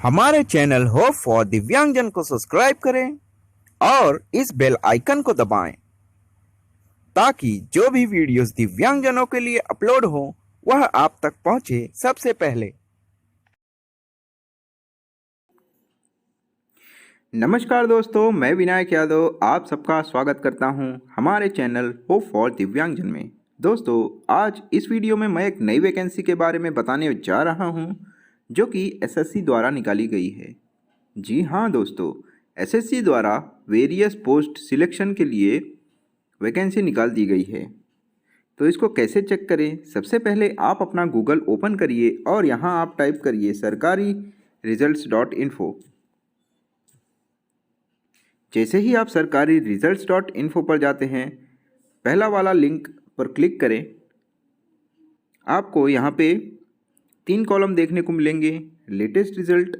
हमारे channel hope for दिव्यांगजन को सब्सक्राइब करें और इस बेल आइकन को दबाएं ताकि जो भी वीडियोस दिव्यांगजनों के लिए अपलोड हो वह आप तक पहुंचे सबसे पहले। नमस्कार दोस्तों, मैं विनायक यादव आप सबका स्वागत करता हूं हमारे चैनल होप फॉर दिव्यांगजन में। दोस्तों, आज इस वीडियो में मैं एक नई वैकेंसी के बारे में बताने जा रहा हूं जो कि एसएससी द्वारा निकाली गई है। जी हाँ दोस्तों, एसएससी द्वारा वेरियस पोस्ट सिलेक्शन के लिए वैकेंसी निकाल दी गई है। तो इसको कैसे चेक करें? सबसे पहले आप अपना गूगल ओपन करिए और यहाँ आप टाइप करिए सरकारी results.info। जैसे ही आप सरकारी results.info पर जाते हैं, पहला वाला लिंक पर क्लिक करें। आपको यहाँ पे 3 कॉलम देखने को मिलेंगे, लेटेस्ट रिजल्ट,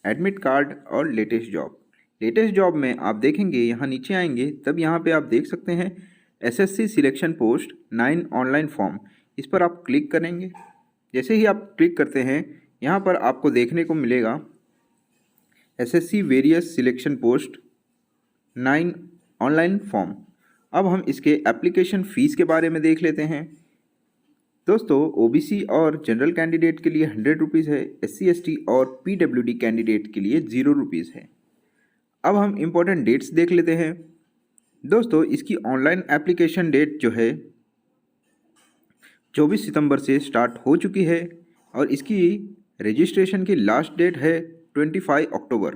एडमिट कार्ड और लेटेस्ट जॉब। लेटेस्ट जॉब में आप देखेंगे, यहाँ नीचे आएंगे तब यहाँ पे आप देख सकते हैं SSC selection post 9 online form. इस पर आप क्लिक करेंगे। जैसे ही आप क्लिक करते हैं, यहाँ पर आपको देखने को मिलेगा SSC various selection post 9 online form. अब हम इसके एप्लीकेशन फ़ीस के बारे में देख लेते हैं। दोस्तों, ओबीसी और जनरल कैंडिडेट के लिए 100 रुपीज़ है, एससी एसटी और पीडब्ल्यूडी कैंडिडेट के लिए 0 रुपीज़ है। अब हम इम्पोर्टेंट डेट्स देख लेते हैं। दोस्तों, इसकी ऑनलाइन एप्लीकेशन डेट जो है 24 सितंबर से स्टार्ट हो चुकी है और इसकी रजिस्ट्रेशन की लास्ट डेट है 25 अक्टूबर।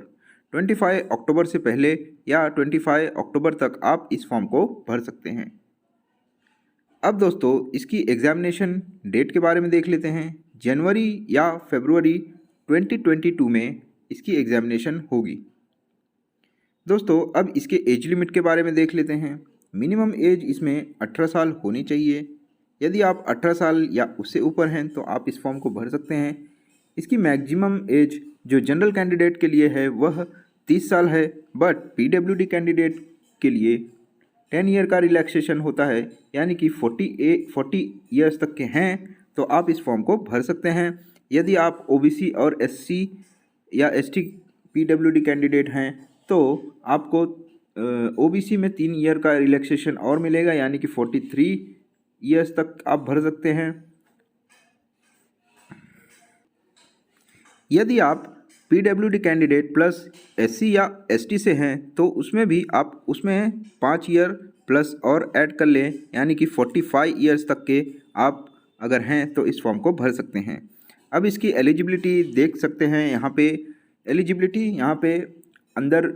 25 अक्टूबर से पहले या 25 अक्टूबर तक आप इस फॉर्म को भर सकते हैं। अब दोस्तों, इसकी एग्ज़ामिनेशन डेट के बारे में देख लेते हैं। जनवरी या फरवरी 2022 में इसकी एग्ज़ामिनेशन होगी। दोस्तों, अब इसके एज लिमिट के बारे में देख लेते हैं। मिनिमम एज इसमें 18 साल होनी चाहिए। यदि आप 18 साल या उससे ऊपर हैं तो आप इस फॉर्म को भर सकते हैं। इसकी मैक्सिमम एज जो जनरल कैंडिडेट के लिए है वह 30 साल है, बट पीडब्ल्यूडी कैंडिडेट के लिए 10 ईयर का रिलैक्सेशन होता है, यानी कि 40 ईयर्स तक के हैं तो आप इस फॉर्म को भर सकते हैं। यदि आप ओबीसी और एससी या एसटी पीडब्ल्यूडी कैंडिडेट हैं तो आपको ओबीसी में 3 ईयर का रिलैक्सेशन और मिलेगा, यानी कि 43 ईयर्स तक आप भर सकते हैं। यदि आप पीडब्ल्यूडी कैंडिडेट प्लस एससी या एसटी से हैं तो उसमें भी आप उसमें 5 ईयर प्लस और ऐड कर लें, यानी कि 45 ईयर्स तक के आप अगर हैं तो इस फॉर्म को भर सकते हैं। अब इसकी एलिजिबिलिटी देख सकते हैं। यहाँ पे एलिजिबिलिटी यहाँ पे अंदर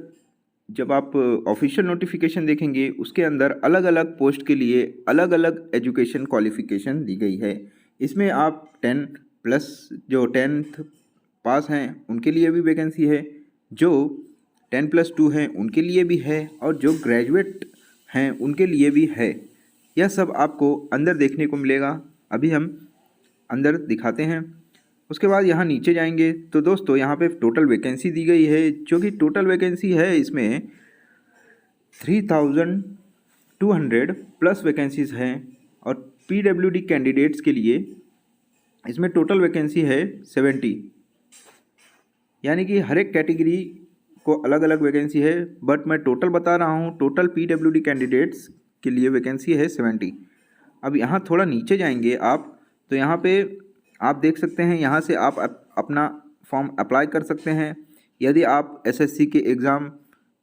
जब आप ऑफिशियल नोटिफिकेशन देखेंगे उसके अंदर अलग अलग पोस्ट के लिए अलग अलग एजुकेशन क्वालिफ़िकेशन दी गई है। इसमें आप 10 प्लस जो 10th पास हैं उनके लिए भी वैकेंसी है, जो 10+2 हैं उनके लिए भी है और जो ग्रेजुएट हैं उनके लिए भी है। यह सब आपको अंदर देखने को मिलेगा। अभी हम अंदर दिखाते हैं। उसके बाद यहाँ नीचे जाएंगे तो दोस्तों, यहाँ पे टोटल वैकेंसी दी गई है, जो कि टोटल वैकेंसी है इसमें 3200 प्लस वैकेंसीज़ हैं। और पीडब्ल्यूडी कैंडिडेट्स के लिए इसमें टोटल वैकेंसी है 70, यानी कि हर एक कैटेगरी को अलग अलग वैकेंसी है, बट मैं टोटल बता रहा हूँ। टोटल पीडब्ल्यूडी कैंडिडेट्स के लिए वैकेंसी है 70। अब यहाँ थोड़ा नीचे जाएंगे आप तो यहाँ पे आप देख सकते हैं, यहाँ से आप अपना फॉर्म अप्लाई कर सकते हैं। यदि आप एसएससी के एग्ज़ाम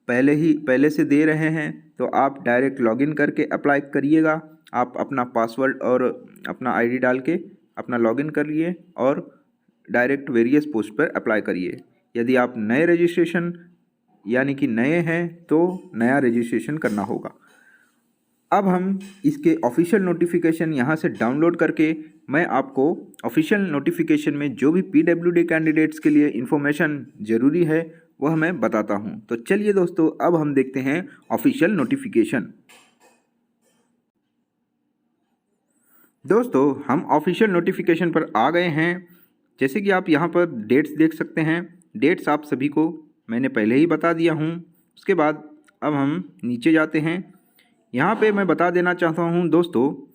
पहले से दे रहे हैं तो आप डायरेक्ट लॉगिन करके अप्लाई करिएगा। आप अपना पासवर्ड और अपना आईडी डाल के अपना लॉगिन करिए और डायरेक्ट वेरियस पोस्ट पर अप्लाई करिए। यदि आप नए रजिस्ट्रेशन यानी कि नए हैं तो नया रजिस्ट्रेशन करना होगा। अब हम इसके ऑफिशियल नोटिफिकेशन यहाँ से डाउनलोड करके मैं आपको ऑफिशियल नोटिफिकेशन में जो भी पीडब्ल्यूडी कैंडिडेट्स के लिए इन्फॉर्मेशन ज़रूरी है वह मैं बताता हूँ। तो चलिए दोस्तों, अब हम देखते हैं ऑफिशियल नोटिफिकेशन। दोस्तों, हम ऑफिशियल नोटिफिकेशन पर आ गए हैं। जैसे कि आप यहाँ पर डेट्स देख सकते हैं। डेट्स आप सभी को मैंने पहले ही बता दिया हूँ। उसके बाद अब हम नीचे जाते हैं। यहाँ पे मैं बता देना चाहता हूँ दोस्तों,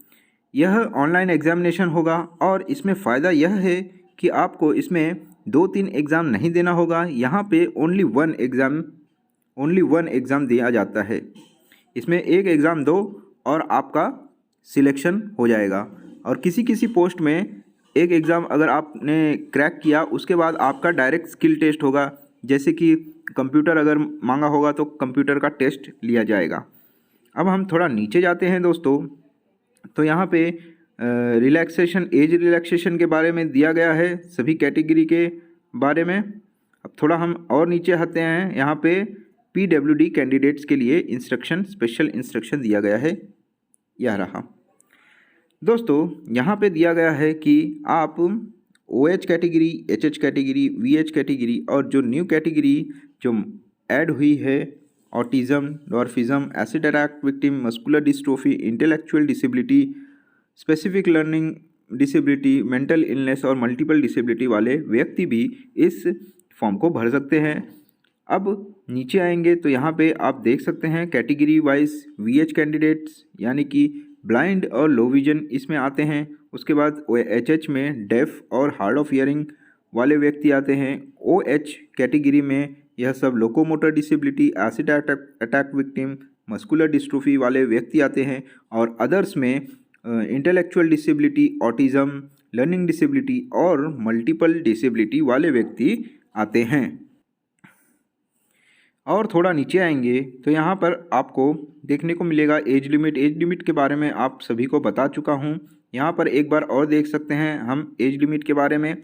यह ऑनलाइन एग्ज़ामिनेशन होगा और इसमें फ़ायदा यह है कि आपको इसमें 2-3 एग्ज़ाम नहीं देना होगा। यहाँ पे ओनली वन एग्ज़ाम दिया जाता है। इसमें एक एग्ज़ाम दो और आपका सिलेक्शन हो जाएगा। और किसी किसी पोस्ट में एक एग्ज़ाम अगर आपने क्रैक किया उसके बाद आपका डायरेक्ट स्किल टेस्ट होगा। जैसे कि कंप्यूटर अगर मांगा होगा तो कंप्यूटर का टेस्ट लिया जाएगा। अब हम थोड़ा नीचे जाते हैं दोस्तों, तो यहाँ पे एज रिलैक्सेशन के बारे में दिया गया है, सभी कैटेगरी के बारे में। अब थोड़ा हम और नीचे आते हैं, यहाँ पे PWD कैंडिडेट्स के लिए स्पेशल इंस्ट्रक्शन दिया गया है, यह रहा दोस्तों। यहाँ पे दिया गया है कि आप OH category, HH category, VH category और जो न्यू कैटेगरी जो ऐड हुई है, autism, dwarfism, acid attack victim, muscular dystrophy, intellectual disability, specific learning disability, mental illness और मल्टीपल डिसेबिलिटी वाले व्यक्ति भी इस फॉर्म को भर सकते हैं। अब नीचे आएंगे तो यहाँ पे आप देख सकते हैं कैटेगरी वाइज VH कैंडिडेट्स यानी कि ब्लाइंड और लो विजन इसमें आते हैं। उसके बाद HH में डेफ और हार्ड ऑफ हियरिंग वाले व्यक्ति आते हैं। OH कैटेगरी में यह सब locomotor disability, acid attack victim, muscular dystrophy वाले व्यक्ति आते हैं। और अदर्स में intellectual disability, autism, learning disability और मल्टीपल डिसेबिलिटी वाले व्यक्ति आते हैं। और थोड़ा नीचे आएंगे तो यहाँ पर आपको देखने को मिलेगा एज लिमिट के बारे में आप सभी को बता चुका हूँ। यहाँ पर एक बार और देख सकते हैं हम एज लिमिट के बारे में।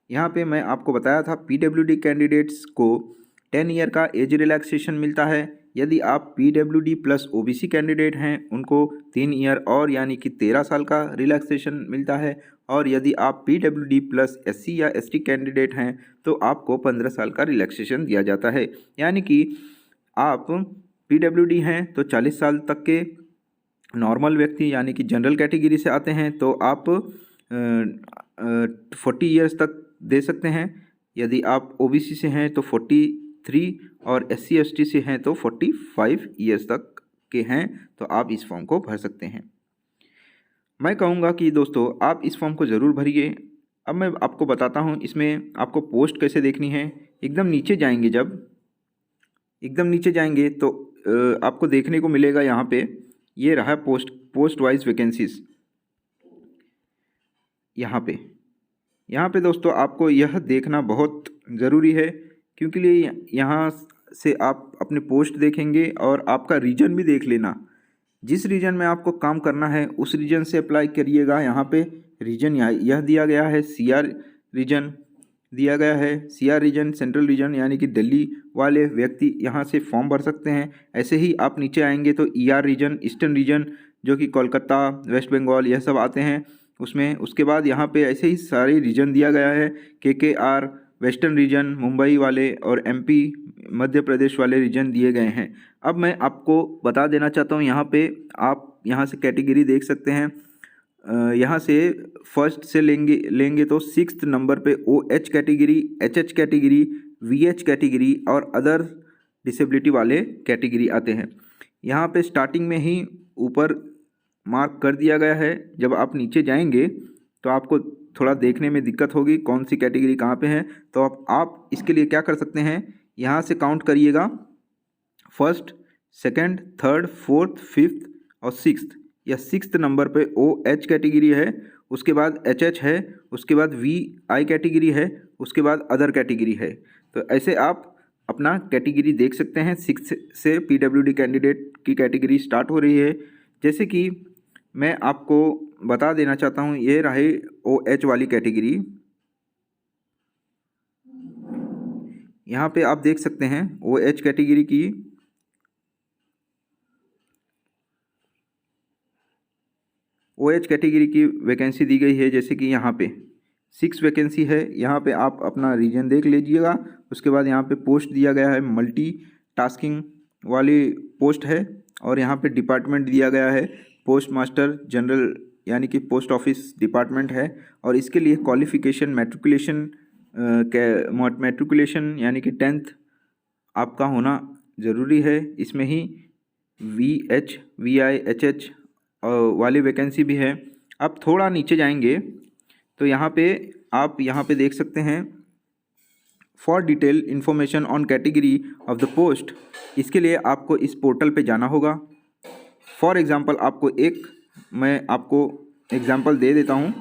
यहाँ पे मैं आपको बताया था PWD कैंडिडेट्स को 10 ईयर का एज रिलैक्सेशन मिलता है। यदि आप PWD प्लस OBC कैंडिडेट हैं उनको 3 ईयर और यानी कि 13 साल का रिलैक्सेशन मिलता है। और यदि आप PWD प्लस SC या ST कैंडिडेट हैं तो आपको 15 साल का रिलैक्सेशन दिया जाता है। यानी कि आप PWD हैं तो 40 साल तक के नॉर्मल व्यक्ति यानी कि जनरल कैटेगरी से आते हैं तो आप 40 ईयर्स तक दे सकते हैं। यदि आप OBC से हैं तो 43 और SC ST से हैं तो 45 ईयर्स तक के हैं तो आप इस फॉर्म को भर सकते हैं। मैं कहूँगा कि दोस्तों आप इस फॉर्म को ज़रूर भरिए। अब मैं आपको बताता हूँ इसमें आपको पोस्ट कैसे देखनी है। एकदम नीचे जाएंगे, जब एकदम नीचे जाएंगे तो आपको देखने को मिलेगा यहाँ पे ये रहा पोस्ट वाइज वैकेंसीज। यहाँ पे दोस्तों आपको यह देखना बहुत ज़रूरी है क्योंकि यहाँ से आप अपने पोस्ट देखेंगे और आपका रीजन भी देख लेना। जिस रीजन में आपको काम करना है उस रीजन से अप्लाई करिएगा। यहाँ पे रीजन यह दिया गया है, CR रीजन दिया गया है। CR रीजन सेंट्रल रीजन यानी कि दिल्ली वाले व्यक्ति यहाँ से फॉर्म भर सकते हैं। ऐसे ही आप नीचे आएंगे तो ER रीजन, ईस्टर्न रीजन जो कि कोलकाता, वेस्ट बंगाल यह सब आते हैं उसमें। उसके बाद यहाँ पे ऐसे ही सारे रीजन दिया गया है। KKR वेस्टर्न रीजन, मुंबई वाले और MP मध्य प्रदेश वाले रीजन दिए गए हैं। अब मैं आपको बता देना चाहता हूँ यहाँ पे आप यहाँ से कैटेगरी देख सकते हैं। यहाँ से फर्स्ट से लेंगे तो 6th नंबर पे OH category, HH category, VH category और अदर डिसेबिलिटी वाले कैटेगरी आते हैं। यहाँ पे स्टार्टिंग में ही ऊपर मार्क कर दिया गया है। जब आप नीचे जाएंगे तो आपको थोड़ा देखने में दिक्कत होगी कौन सी कैटेगरी कहाँ पे है। तो आप इसके लिए क्या कर सकते हैं, यहाँ से काउंट करिएगा 1st, 2nd, 3rd, 4th, 5th और 6th। या 6th नंबर पे OH कैटेगरी है, उसके बाद HH है, उसके बाद VI कैटेगरी है, उसके बाद अदर कैटेगरी है। तो ऐसे आप अपना कैटेगरी देख सकते हैं। 6 से PWD कैंडिडेट की कैटेगरी स्टार्ट हो रही है। जैसे कि मैं आपको बता देना चाहता हूँ, ये रहे OH वाली कैटेगरी। यहाँ पे आप देख सकते हैं OH कैटेगरी की वैकेंसी दी गई है। जैसे कि यहाँ पे 6 वैकेंसी है। यहाँ पे आप अपना रीजन देख लीजिएगा। उसके बाद यहाँ पे पोस्ट दिया गया है, मल्टी टास्किंग वाली पोस्ट है। और यहाँ पे डिपार्टमेंट दिया गया है, पोस्ट मास्टर जनरल यानी कि पोस्ट ऑफिस डिपार्टमेंट है। और इसके लिए क्वालिफ़िकेशन मैट्रिकुलेशन यानी कि 10th आपका होना ज़रूरी है। इसमें ही VH, VI, HH वाली वैकेंसी भी है। अब थोड़ा नीचे जाएंगे तो यहाँ पे आप देख सकते हैं for detail information on category of the post, इसके लिए आपको इस पोर्टल पे जाना होगा। फॉर एग्ज़ाम्पल मैं आपको एग्ज़ाम्पल दे देता हूँ।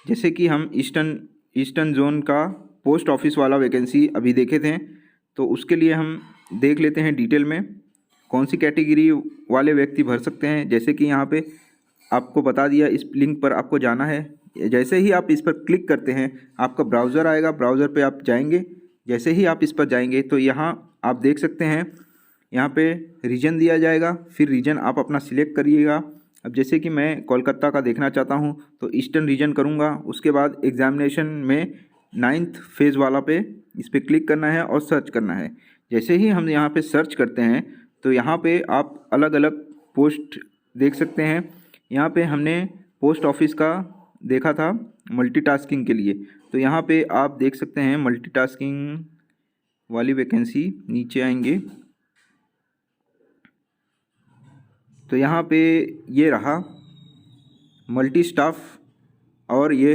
जैसे कि हम ईस्टर्न जोन का पोस्ट ऑफिस वाला वैकेंसी अभी देखे थे, तो उसके लिए हम देख लेते हैं डिटेल में कौन सी कैटेगरी वाले व्यक्ति भर सकते हैं। जैसे कि यहाँ पे आपको बता दिया, इस लिंक पर आपको जाना है। जैसे ही आप इस पर क्लिक करते हैं आपका ब्राउज़र आएगा, ब्राउज़र पे आप जाएंगे। जैसे ही आप इस पर जाएंगे तो यहाँ आप देख सकते हैं, यहाँ पे रीजन दिया जाएगा, फिर रीजन आप अपना सिलेक्ट करिएगा। अब जैसे कि मैं कोलकाता का देखना चाहता हूँ तो ईस्टर्न रीजन करूँगा। उसके बाद एग्जामिनेशन में 9th फेज़ वाला पे इस पर क्लिक करना है और सर्च करना है। जैसे ही हम यहाँ पे सर्च करते हैं तो यहाँ पे आप अलग अलग पोस्ट देख सकते हैं। यहाँ पे हमने पोस्ट ऑफिस का देखा था मल्टीटास्किंग के लिए, तो यहाँ पे आप देख सकते हैं मल्टीटास्किंग वाली वैकेंसी। नीचे आएंगे तो यहाँ पे ये रहा मल्टी स्टाफ, और ये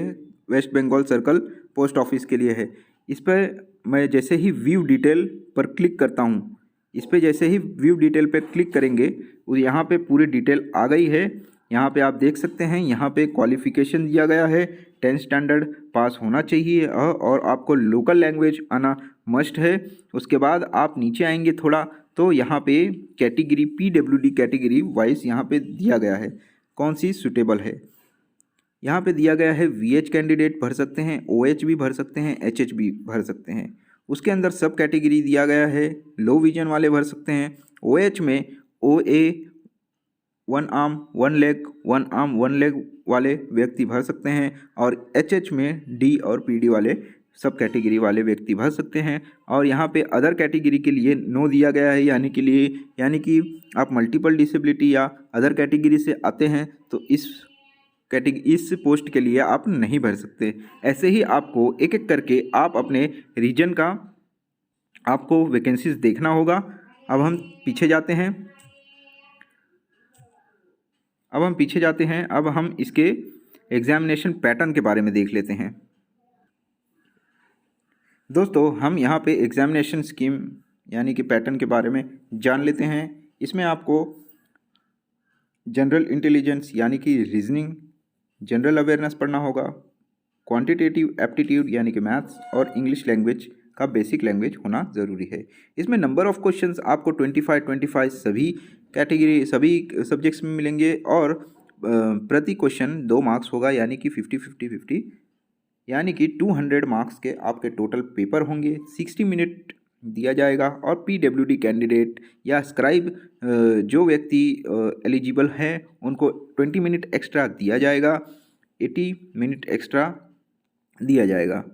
West Bengal circle post office के लिए है। इस पर मैं जैसे ही व्यू डिटेल पर क्लिक करता हूँ, इस पर जैसे ही व्यू डिटेल पर क्लिक करेंगे यहाँ पे पूरी डिटेल आ गई है। यहाँ पे आप देख सकते हैं, यहाँ पे क्वालिफ़िकेशन दिया गया है 10th स्टैंडर्ड पास होना चाहिए और आपको लोकल लैंग्वेज आना मस्ट है। उसके बाद आप नीचे आएंगे थोड़ा तो यहाँ पे कैटेगरी PWD कैटेगरी वाइज यहाँ पे दिया गया है कौन सी सूटेबल है। यहाँ पे दिया गया है VH कैंडिडेट भर सकते हैं, OH भी भर सकते हैं, HH भी भर सकते हैं। उसके अंदर सब कैटेगरी दिया गया है। लो विजन वाले भर सकते हैं। OH में OA 1 arm 1 leg 1 arm 1 leg वाले व्यक्ति भर सकते हैं, और HH में D और PD वाले सब कैटेगरी वाले व्यक्ति भर सकते हैं। और यहाँ पे अदर कैटेगरी के लिए नो दिया गया है, यानी कि आप मल्टीपल डिसेबिलिटी या अदर कैटेगरी से आते हैं तो इस पोस्ट के लिए आप नहीं भर सकते। ऐसे ही आपको एक एक करके आप अपने रीजन का आपको वैकेंसीज देखना होगा। अब हम पीछे जाते हैं अब हम इसके एग्जामिनेशन पैटर्न के बारे में देख लेते हैं। दोस्तों, हम यहाँ पे एग्जामिनेशन स्कीम यानी कि पैटर्न के बारे में जान लेते हैं। इसमें आपको जनरल इंटेलिजेंस यानी कि रीजनिंग, जनरल अवेयरनेस पढ़ना होगा, क्वांटिटेटिव एप्टीट्यूड यानी कि मैथ्स, और इंग्लिश लैंग्वेज का बेसिक लैंग्वेज होना ज़रूरी है। इसमें नंबर ऑफ़ क्वेश्चंस आपको 25 सभी सब्जेक्ट्स में मिलेंगे, और प्रति क्वेश्चन 2 मार्क्स होगा, यानी कि 50-50-50, यानी कि 200 मार्क्स के आपके टोटल पेपर होंगे। 60 मिनट दिया जाएगा, और PWD कैंडिडेट या स्क्राइब जो व्यक्ति एलिजिबल हैं उनको 20 मिनट एक्स्ट्रा दिया जाएगा, 80 मिनट एक्स्ट्रा दिया जाएगा।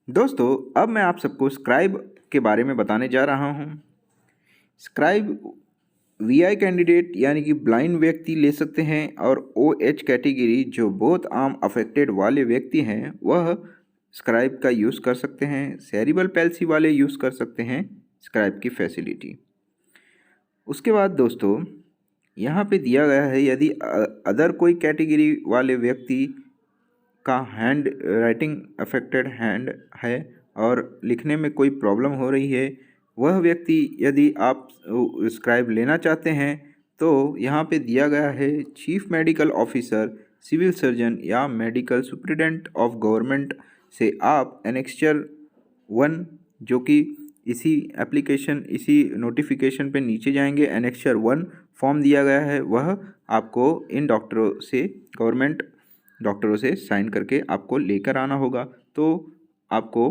दोस्तों, अब मैं आप सबको स्क्राइब के बारे में बताने जा रहा हूँ। स्क्राइब VI कैंडिडेट यानी कि ब्लाइंड व्यक्ति ले सकते हैं, और OH कैटेगरी जो बहुत आम अफेक्टेड वाले व्यक्ति हैं वह स्क्राइब का यूज़ कर सकते हैं। सेरिब्रल पैल्सी वाले यूज़ कर सकते हैं स्क्राइब की फैसिलिटी। उसके बाद दोस्तों, यहाँ पे दिया गया है यदि अदर कोई कैटेगरी वाले व्यक्ति का हैंड राइटिंग अफेक्टेड हैंड है और लिखने में कोई प्रॉब्लम हो रही है, वह व्यक्ति यदि आप स्क्राइब लेना चाहते हैं तो यहाँ पे दिया गया है chief medical officer, civil surgeon या मेडिकल सुप्रिटेंडेंट ऑफ गवर्नमेंट से आप एनेक्स्चर 1, जो कि इसी नोटिफिकेशन पे नीचे जाएंगे, एनेक्स्चर 1 फॉर्म दिया गया है, वह आपको इन गवर्नमेंट डॉक्टरों से साइन करके आपको लेकर आना होगा, तो आपको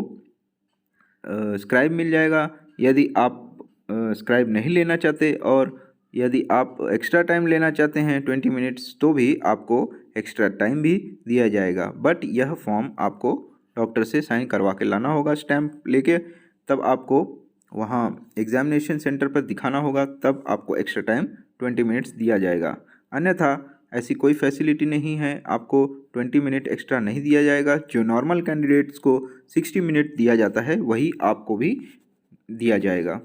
स्क्राइब मिल जाएगा। यदि आप स्क्राइब नहीं लेना चाहते और यदि आप एक्स्ट्रा टाइम लेना चाहते हैं 20 मिनट्स, तो भी आपको एक्स्ट्रा टाइम भी दिया जाएगा, बट यह फॉर्म आपको डॉक्टर से साइन करवा के लाना होगा स्टैम्प लेके, तब आपको वहाँ एग्जामिनेशन सेंटर पर दिखाना होगा, तब आपको एक्स्ट्रा टाइम 20 मिनट्स दिया जाएगा। अन्यथा ऐसी कोई फैसिलिटी नहीं है, आपको 20 मिनट एक्स्ट्रा नहीं दिया जाएगा। जो नॉर्मल कैंडिडेट्स को 60 मिनट दिया जाता है वही आपको भी दिया जाएगा।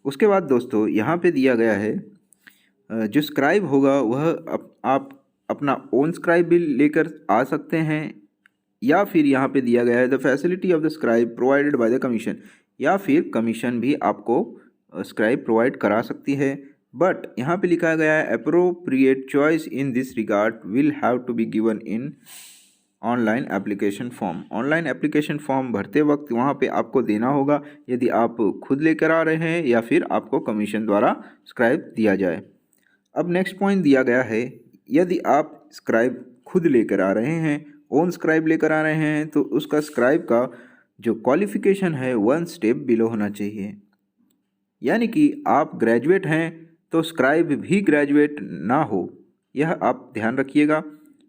उसके बाद दोस्तों, यहाँ पे दिया गया है जो स्क्राइब होगा वह आप अपना ओन स्क्राइब भी लेकर आ सकते हैं, या फिर यहाँ पे दिया गया है the facility of the scribe provided by the commission, या फिर कमीशन भी आपको स्क्राइब प्रोवाइड करा सकती है। बट यहाँ पे लिखा गया है appropriate choice in this regard will have to be given in online application form. Online application form भरते वक्त वहाँ पे आपको देना होगा, यदि आप खुद लेकर आ रहे हैं या फिर आपको कमीशन द्वारा स्क्राइब दिया जाए। अब नेक्स्ट पॉइंट दिया गया है, यदि आप स्क्राइब खुद लेकर आ रहे हैं, ओन स्क्राइब लेकर आ रहे हैं, तो उसका स्क्राइब का जो क्वालिफिकेशन है 1 स्टेप बिलो होना चाहिए। यानी कि आप ग्रेजुएट हैं तो स्क्राइब भी ग्रेजुएट ना हो, यह आप ध्यान रखिएगा।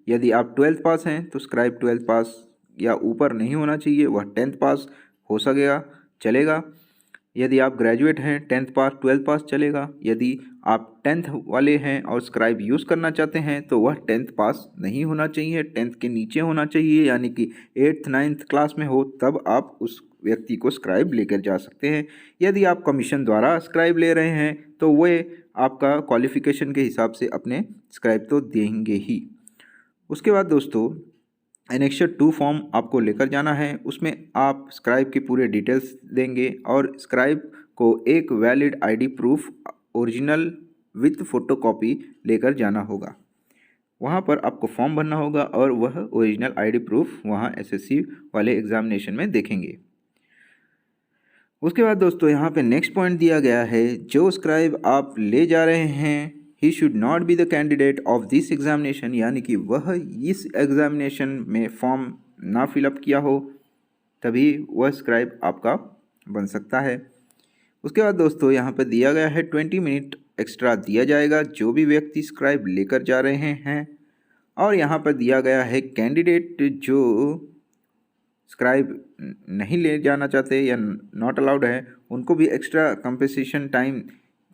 यदि आप 12th पास हैं तो स्क्राइब 12th पास या ऊपर नहीं होना चाहिए, वह 10th पास हो सकेगा चलेगा। यदि आप ग्रेजुएट हैं 10th पास 12th पास चलेगा। यदि आप 10th वाले हैं और स्क्राइब यूज़ करना चाहते हैं तो वह 10th पास नहीं होना चाहिए, 10th के नीचे होना चाहिए, यानी कि 8th 9th क्लास में हो, तब आप उस व्यक्ति को स्क्राइब लेकर जा सकते हैं। यदि आप कमीशन द्वारा स्क्राइब ले रहे हैं तो वे आपका क्वालिफ़िकेशन के हिसाब से अपने स्क्राइब तो देंगे ही। उसके बाद दोस्तों एनेक्सर 2 फॉर्म आपको लेकर जाना है, उसमें आप स्क्राइब के पूरे डिटेल्स देंगे और स्क्राइब को एक valid ID proof original with photocopy लेकर जाना होगा। वहाँ पर आपको फॉर्म भरना होगा और वह ओरिजिनल आईडी प्रूफ वहाँ एसएससी वाले एग्जामिनेशन में देखेंगे। उसके बाद दोस्तों यहाँ पे नेक्स्ट पॉइंट दिया गया है, जो स्क्राइब आप ले जा रहे हैं he should not be the candidate of this examination, यानी कि वह इस एग्जामिनेशन में फॉर्म ना फिलअप किया हो तभी वह स्क्राइब आपका बन सकता है। उसके बाद दोस्तों यहाँ पर दिया गया है 20 मिनट एक्स्ट्रा दिया जाएगा जो भी व्यक्ति स्क्राइब लेकर जा रहे हैं। और यहाँ पर दिया गया है कैंडिडेट जो स्क्राइब नहीं ले जाना चाहते या नॉट अलाउड है, उनको भी एक्स्ट्रा कंपनसेशन टाइम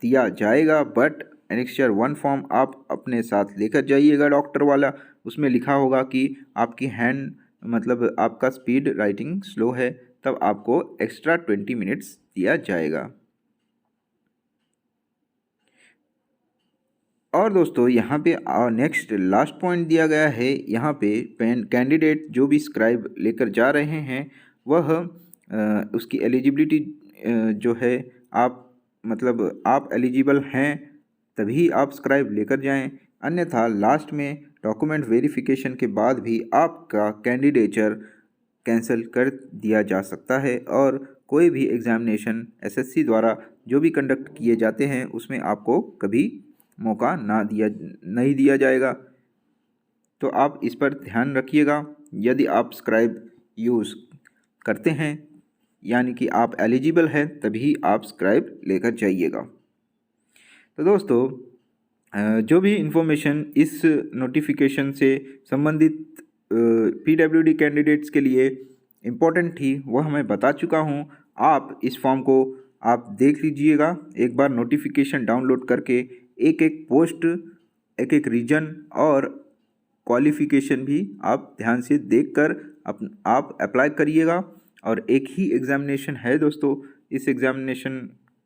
दिया जाएगा। बट एनेक्सर 1 फॉर्म आप अपने साथ लेकर जाइएगा डॉक्टर वाला, उसमें लिखा होगा कि आपकी हैंड मतलब आपका स्पीड राइटिंग स्लो है, तब आपको एक्स्ट्रा 20 मिनट्स दिया जाएगा। और दोस्तों यहाँ पे नेक्स्ट लास्ट पॉइंट दिया गया है, यहाँ पे कैंडिडेट जो भी स्क्राइब लेकर जा रहे हैं वह उसकी एलिजिबिलिटी जो है आप एलिजिबल हैं तभी आप स्क्राइब लेकर जाएं, अन्यथा लास्ट में डॉक्यूमेंट वेरिफिकेशन के बाद भी आपका कैंडिडेचर कैंसिल कर दिया जा सकता है। और कोई भी एग्ज़ामिनेशन एसएससी द्वारा जो भी कंडक्ट किए जाते हैं उसमें आपको कभी मौका नहीं दिया जाएगा। तो आप इस पर ध्यान रखिएगा। यदि आप स्क्राइब यूज़ करते हैं यानी कि आप एलिजिबल हैं तभी आप स्क्राइब लेकर जाइएगा। तो दोस्तों जो भी इन्फॉर्मेशन इस नोटिफिकेशन से संबंधित पीडब्ल्यूडी कैंडिडेट्स के लिए इम्पोर्टेंट थी वह मैं बता चुका हूँ। आप इस फॉर्म को आप देख लीजिएगा एक बार, नोटिफिकेशन डाउनलोड करके एक एक पोस्ट, एक एक रीजन और क्वालिफ़िकेशन भी आप ध्यान से देखकर आप अप्लाई करिएगा। और एक ही एग्ज़ामिनेशन है दोस्तों, इस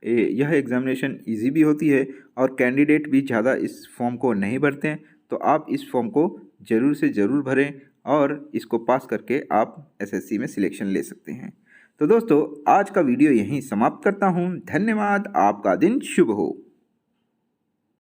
यह एग्ज़ामिनेशन इजी भी होती है और कैंडिडेट भी ज़्यादा इस फॉर्म को नहीं भरते हैं। तो आप इस फॉर्म को ज़रूर से ज़रूर भरें और इसको पास करके आप एसएससी में सिलेक्शन ले सकते हैं। तो दोस्तों आज का वीडियो यहीं समाप्त करता हूँ। धन्यवाद, आपका दिन शुभ हो।